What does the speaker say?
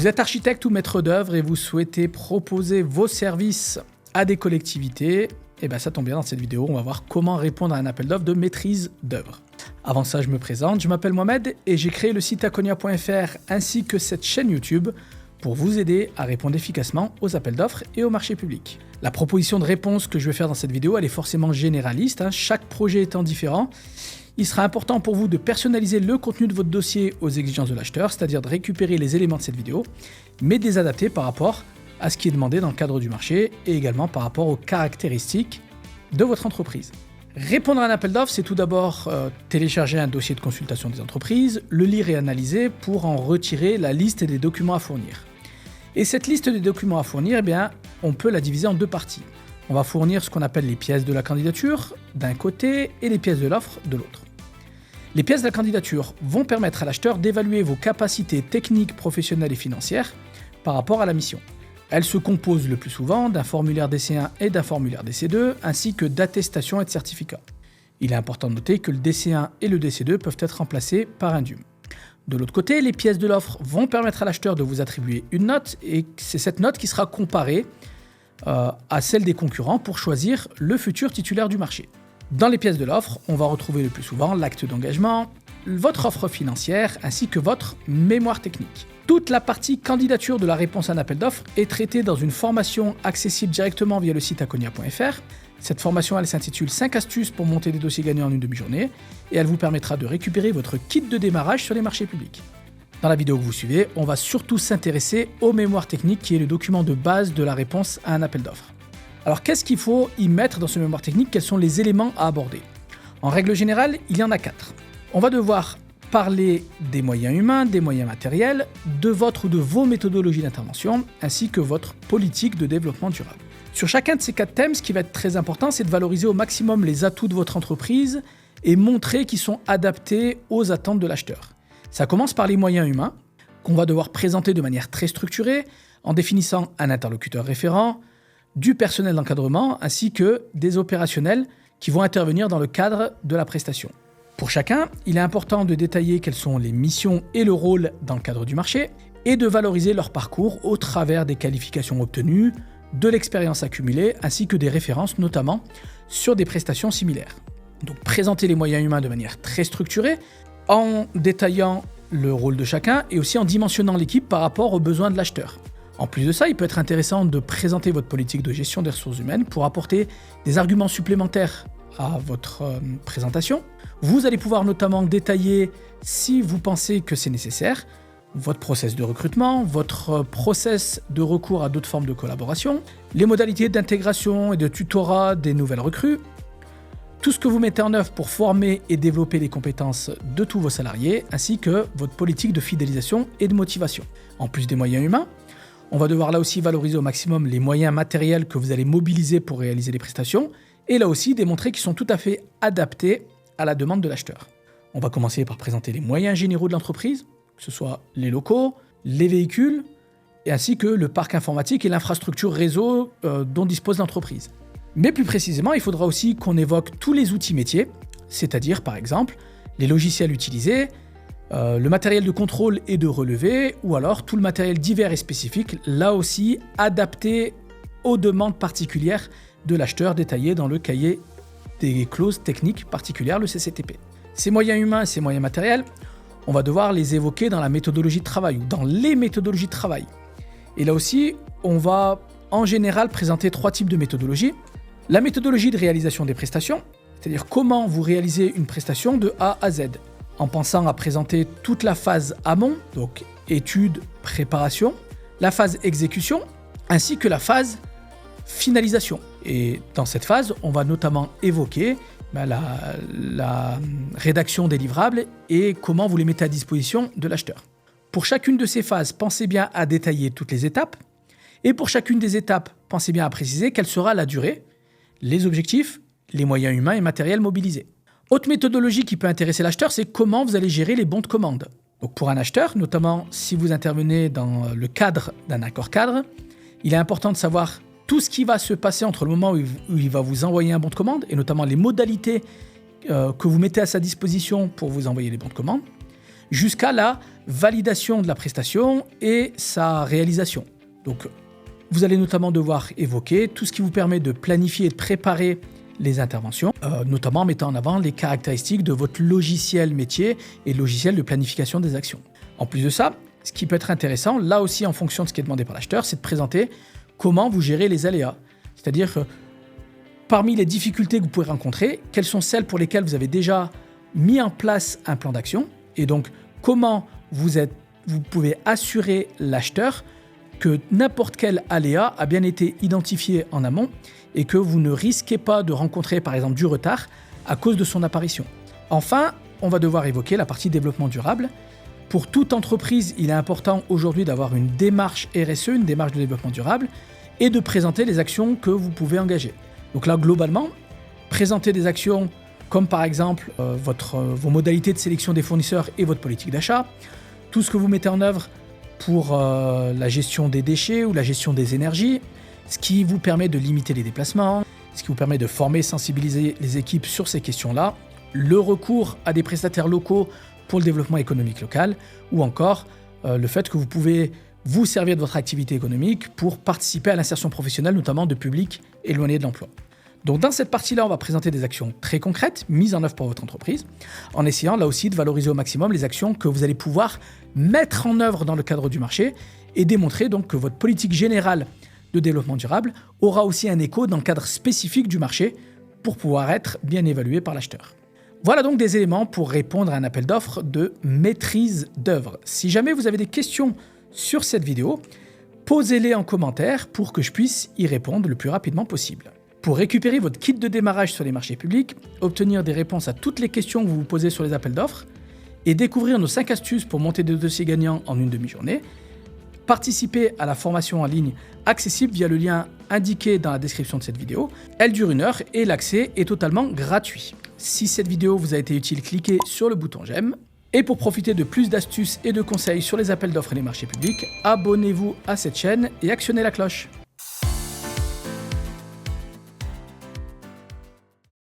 Vous êtes architecte ou maître d'œuvre et vous souhaitez proposer vos services à des collectivités, et bien ça tombe bien, dans cette vidéo, on va voir comment répondre à un appel d'offres de maîtrise d'œuvre. Avant ça, je me présente, je m'appelle Mohamed et j'ai créé le site akonia.fr ainsi que cette chaîne YouTube pour vous aider à répondre efficacement aux appels d'offres et au marché public. La proposition de réponse que je vais faire dans cette vidéo, elle est forcément généraliste, chaque projet étant différent. Il sera important pour vous de personnaliser le contenu de votre dossier aux exigences de l'acheteur, c'est-à-dire de récupérer les éléments de cette vidéo, mais de les adapter par rapport à ce qui est demandé dans le cadre du marché et également par rapport aux caractéristiques de votre entreprise. Répondre à un appel d'offres, c'est tout d'abord télécharger un dossier de consultation des entreprises, le lire et analyser pour en retirer la liste des documents à fournir. Et cette liste des documents à fournir, eh bien, on peut la diviser en deux parties. On va fournir ce qu'on appelle les pièces de la candidature d'un côté et les pièces de l'offre de l'autre. Les pièces de la candidature vont permettre à l'acheteur d'évaluer vos capacités techniques, professionnelles et financières par rapport à la mission. Elles se composent le plus souvent d'un formulaire DC1 et d'un formulaire DC2, ainsi que d'attestations et de certificats. Il est important de noter que le DC1 et le DC2 peuvent être remplacés par un DUM. De l'autre côté, les pièces de l'offre vont permettre à l'acheteur de vous attribuer une note, et c'est cette note qui sera comparée à celle des concurrents pour choisir le futur titulaire du marché. Dans les pièces de l'offre, on va retrouver le plus souvent l'acte d'engagement, votre offre financière ainsi que votre mémoire technique. Toute la partie candidature de la réponse à un appel d'offres est traitée dans une formation accessible directement via le site akonia.fr. Cette formation, elle s'intitule 5 astuces pour monter des dossiers gagnants en une demi-journée et elle vous permettra de récupérer votre kit de démarrage sur les marchés publics. Dans la vidéo que vous suivez, on va surtout s'intéresser aux mémoires techniques qui est le document de base de la réponse à un appel d'offres. Alors qu'est-ce qu'il faut y mettre dans ce mémoire technique? Quels sont les éléments à aborder? En règle générale, il y en a 4. On va devoir parler des moyens humains, des moyens matériels, de votre ou de vos méthodologies d'intervention, ainsi que votre politique de développement durable. Sur chacun de ces 4 thèmes, ce qui va être très important, c'est de valoriser au maximum les atouts de votre entreprise et montrer qu'ils sont adaptés aux attentes de l'acheteur. Ça commence par les moyens humains, qu'on va devoir présenter de manière très structurée, en définissant un interlocuteur référent, du personnel d'encadrement, ainsi que des opérationnels qui vont intervenir dans le cadre de la prestation. Pour chacun, il est important de détailler quelles sont les missions et le rôle dans le cadre du marché, et de valoriser leur parcours au travers des qualifications obtenues, de l'expérience accumulée, ainsi que des références notamment sur des prestations similaires. Donc présenter les moyens humains de manière très structurée, en détaillant le rôle de chacun et aussi en dimensionnant l'équipe par rapport aux besoins de l'acheteur. En plus de ça, il peut être intéressant de présenter votre politique de gestion des ressources humaines pour apporter des arguments supplémentaires à votre présentation. Vous allez pouvoir notamment détailler, si vous pensez que c'est nécessaire, votre process de recrutement, votre process de recours à d'autres formes de collaboration, les modalités d'intégration et de tutorat des nouvelles recrues, tout ce que vous mettez en œuvre pour former et développer les compétences de tous vos salariés, ainsi que votre politique de fidélisation et de motivation. En plus des moyens humains, on va devoir là aussi valoriser au maximum les moyens matériels que vous allez mobiliser pour réaliser les prestations, et là aussi démontrer qu'ils sont tout à fait adaptés à la demande de l'acheteur. On va commencer par présenter les moyens généraux de l'entreprise, que ce soit les locaux, les véhicules, et ainsi que le parc informatique et l'infrastructure réseau dont dispose l'entreprise. Mais plus précisément, il faudra aussi qu'on évoque tous les outils métiers, c'est-à-dire par exemple les logiciels utilisés, le matériel de contrôle et de relevé, ou alors tout le matériel divers et spécifique, là aussi adapté aux demandes particulières de l'acheteur détaillé dans le cahier des clauses techniques particulières, le CCTP. Ces moyens humains et ces moyens matériels, on va devoir les évoquer dans la méthodologie de travail ou dans les méthodologies de travail. Et là aussi, on va en général présenter 3 types de méthodologies. La méthodologie de réalisation des prestations, c'est-à-dire comment vous réalisez une prestation de A à Z, en pensant à présenter toute la phase amont, donc étude, préparation, la phase exécution, ainsi que la phase finalisation. Et dans cette phase, on va notamment évoquer la rédaction des livrables et comment vous les mettez à disposition de l'acheteur. Pour chacune de ces phases, pensez bien à détailler toutes les étapes. Et pour chacune des étapes, pensez bien à préciser quelle sera la durée, les objectifs, les moyens humains et matériels mobilisés. Autre méthodologie qui peut intéresser l'acheteur, c'est comment vous allez gérer les bons de commande. Donc pour un acheteur, notamment si vous intervenez dans le cadre d'un accord cadre, il est important de savoir tout ce qui va se passer entre le moment où il va vous envoyer un bon de commande, et notamment les modalités que vous mettez à sa disposition pour vous envoyer les bons de commande, jusqu'à la validation de la prestation et sa réalisation. Donc, vous allez notamment devoir évoquer tout ce qui vous permet de planifier et de préparer les interventions, notamment en mettant en avant les caractéristiques de votre logiciel métier et logiciel de planification des actions. En plus de ça, ce qui peut être intéressant, là aussi en fonction de ce qui est demandé par l'acheteur, c'est de présenter comment vous gérez les aléas. C'est-à-dire que parmi les difficultés que vous pouvez rencontrer, quelles sont celles pour lesquelles vous avez déjà mis en place un plan d'action et donc comment vous pouvez assurer l'acheteur que n'importe quel aléa a bien été identifié en amont et que vous ne risquez pas de rencontrer par exemple du retard à cause de son apparition. Enfin, on va devoir évoquer la partie développement durable. Pour toute entreprise, il est important aujourd'hui d'avoir une démarche RSE, une démarche de développement durable, et de présenter les actions que vous pouvez engager. Donc là, globalement, présenter des actions comme par exemple vos modalités de sélection des fournisseurs et votre politique d'achat, tout ce que vous mettez en œuvre pour la gestion des déchets ou la gestion des énergies, ce qui vous permet de limiter les déplacements, ce qui vous permet de former, sensibiliser les équipes sur ces questions-là, le recours à des prestataires locaux pour le développement économique local, ou encore le fait que vous pouvez vous servir de votre activité économique pour participer à l'insertion professionnelle, notamment de publics éloignés de l'emploi. Donc dans cette partie-là, on va présenter des actions très concrètes, mises en œuvre par votre entreprise, en essayant là aussi de valoriser au maximum les actions que vous allez pouvoir mettre en œuvre dans le cadre du marché et démontrer donc que votre politique générale de développement durable aura aussi un écho dans le cadre spécifique du marché pour pouvoir être bien évalué par l'acheteur. Voilà donc des éléments pour répondre à un appel d'offres de maîtrise d'œuvre. Si jamais vous avez des questions sur cette vidéo, posez-les en commentaire pour que je puisse y répondre le plus rapidement possible. Pour récupérer votre kit de démarrage sur les marchés publics, obtenir des réponses à toutes les questions que vous vous posez sur les appels d'offres et découvrir nos 5 astuces pour monter des dossiers gagnants en une demi-journée, participez à la formation en ligne accessible via le lien indiqué dans la description de cette vidéo. Elle dure 1 heure et l'accès est totalement gratuit. Si cette vidéo vous a été utile, cliquez sur le bouton j'aime. Et pour profiter de plus d'astuces et de conseils sur les appels d'offres et les marchés publics, abonnez-vous à cette chaîne et actionnez la cloche.